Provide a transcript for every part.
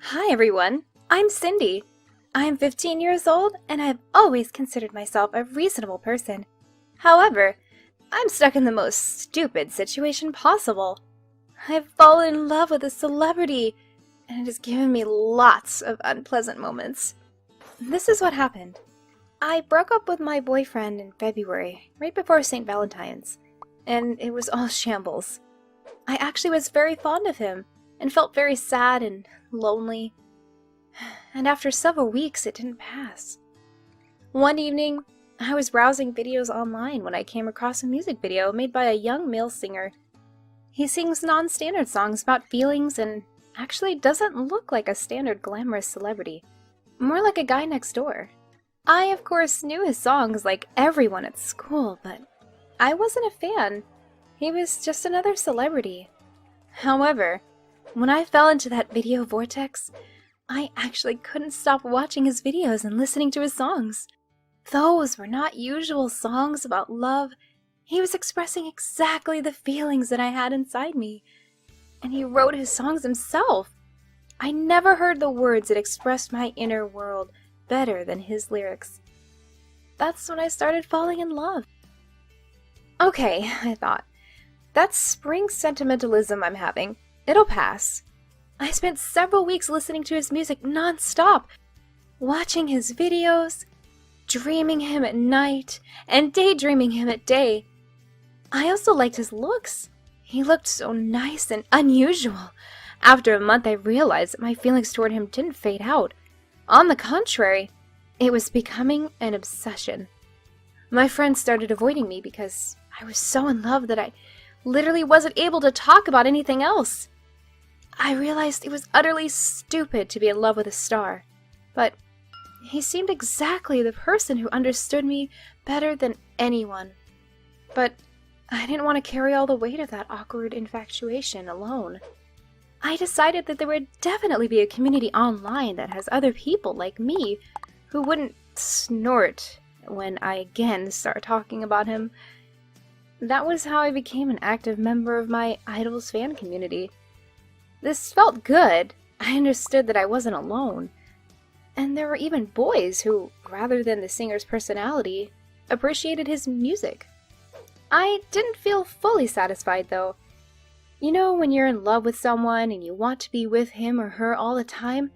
Hi everyone, I'm Cindy. I'm 15 years old and I've always considered myself a reasonable person. However, I'm stuck in the most stupid situation possible. I've fallen in love with a celebrity and it has given me lots of unpleasant moments. This is what happened. I broke up with my boyfriend in February, right before St. Valentine's, and it was all shambles. I actually was very fond of him and felt very sad and lonely. And after several weeks, it didn't pass. One evening, I was browsing videos online when I came across a music video made by a young male singer. He sings non-standard songs about feelings and actually doesn't look like a standard glamorous celebrity, more like a guy next door. I, of course, knew his songs like everyone at school, but I wasn't a fan. He was just another celebrity. However, when I fell into that video vortex, I actually couldn't stop watching his videos and listening to his songs. Those were not usual songs about love. He was expressing exactly the feelings that I had inside me. And he wrote his songs himself. I never heard the words that expressed my inner world better than his lyrics. That's when I started falling in love. Okay, I thought. That's spring sentimentalism I'm having. It'll pass. I spent several weeks listening to his music non-stop, watching his videos, dreaming him at night, and daydreaming him at day. I also liked his looks. He looked so nice and unusual. After a month, I realized that my feelings toward him didn't fade out. On the contrary, it was becoming an obsession. My friends started avoiding me because I was so in love that I literally wasn't able to talk about anything else. I realized it was utterly stupid to be in love with a star, but he seemed exactly the person who understood me better than anyone. But I didn't want to carry all the weight of that awkward infatuation alone. I decided that there would definitely be a community online that has other people like me who wouldn't snort when I again start talking about him. That was how I became an active member of my Idol's fan community. This felt good. I understood that I wasn't alone. And there were even boys who, rather than the singer's personality, appreciated his music. I didn't feel fully satisfied, though. You know, when you're in love with someone and you want to be with him or her all the time?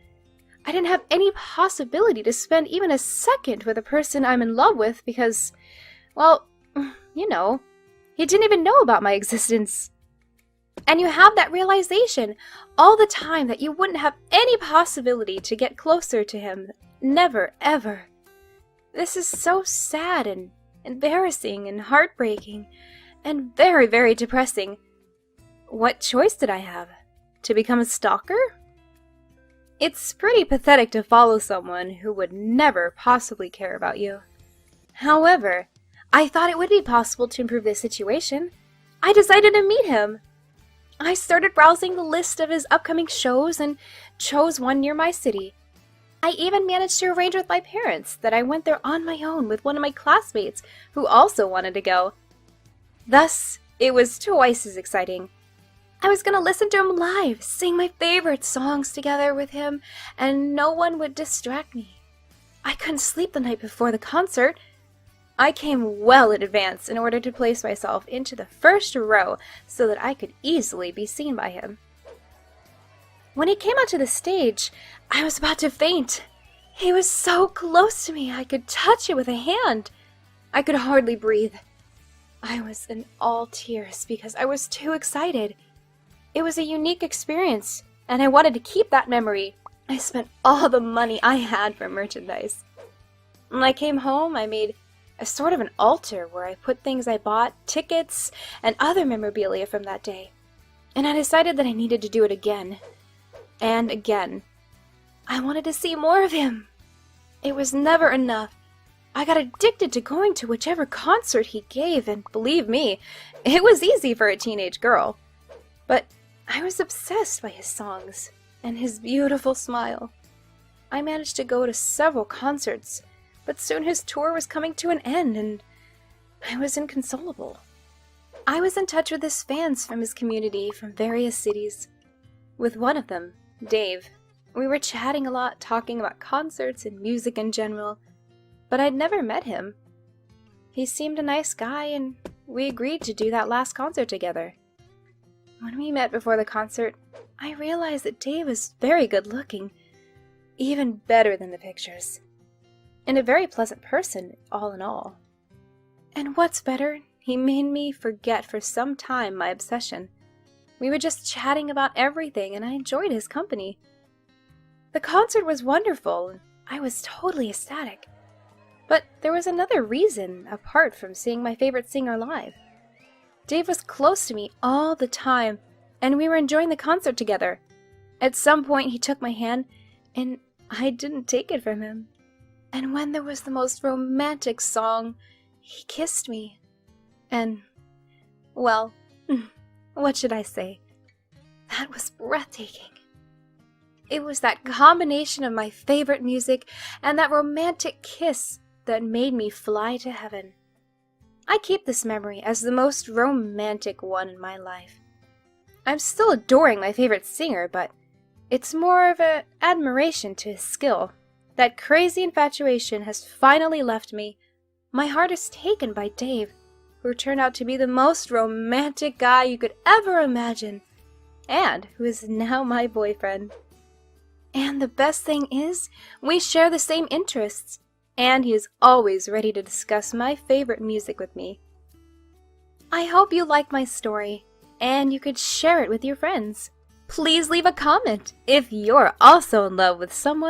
I didn't have any possibility to spend even a second with a person I'm in love with because, well, you know, he didn't even know about my existence. And you have that realization all the time that you wouldn't have any possibility to get closer to him. Never, ever. This is so sad and embarrassing and heartbreaking and very, very depressing. What choice did I have? To become a stalker? It's pretty pathetic to follow someone who would never possibly care about you. However, I thought it would be possible to improve this situation. I decided to meet him. I started browsing the list of his upcoming shows and chose one near my city. I even managed to arrange with my parents that I went there on my own with one of my classmates who also wanted to go. Thus, it was twice as exciting. I was going to listen to him live, sing my favorite songs together with him, and no one would distract me. I couldn't sleep the night before the concert. I came well in advance in order to place myself into the first row so that I could easily be seen by him. When he came onto the stage, I was about to faint. He was so close to me I could touch it with a hand. I could hardly breathe. I was in all tears because I was too excited. It was a unique experience, and I wanted to keep that memory. I spent all the money I had for merchandise. When I came home, I made a sort of an altar where I put things I bought, tickets, and other memorabilia from that day. And I decided that I needed to do it again. And again. I wanted to see more of him. It was never enough. I got addicted to going to whichever concert he gave, and believe me, it was easy for a teenage girl. But I was obsessed by his songs and his beautiful smile. I managed to go to several concerts, but soon his tour was coming to an end, and I was inconsolable. I was in touch with his fans from his community from various cities. With one of them, Dave, We were chatting a lot, talking about concerts and music in general, but I'd never met him. He seemed a nice guy, and we agreed to do that last concert together. When we met before the concert, I realized that Dave was very good looking, even better than the pictures, and a very pleasant person, all in all. And what's better, he made me forget for some time my obsession. We were just chatting about everything, and I enjoyed his company. The concert was wonderful, and I was totally ecstatic. But there was another reason apart from seeing my favorite singer live. Dave was close to me all the time, and we were enjoying the concert together. At some point, he took my hand, and I didn't take it from him. And when there was the most romantic song, he kissed me. And, well, what should I say? That was breathtaking. It was that combination of my favorite music and that romantic kiss that made me fly to heaven. I keep this memory as the most romantic one in my life. I'm still adoring my favorite singer, but it's more of an admiration to his skill. That crazy infatuation has finally left me. My heart is taken by Dave, who turned out to be the most romantic guy you could ever imagine, and who is now my boyfriend. And the best thing is, we share the same interests, and he is always ready to discuss my favorite music with me. I hope you like my story, and you could share it with your friends. Please leave a comment if you're also in love with someone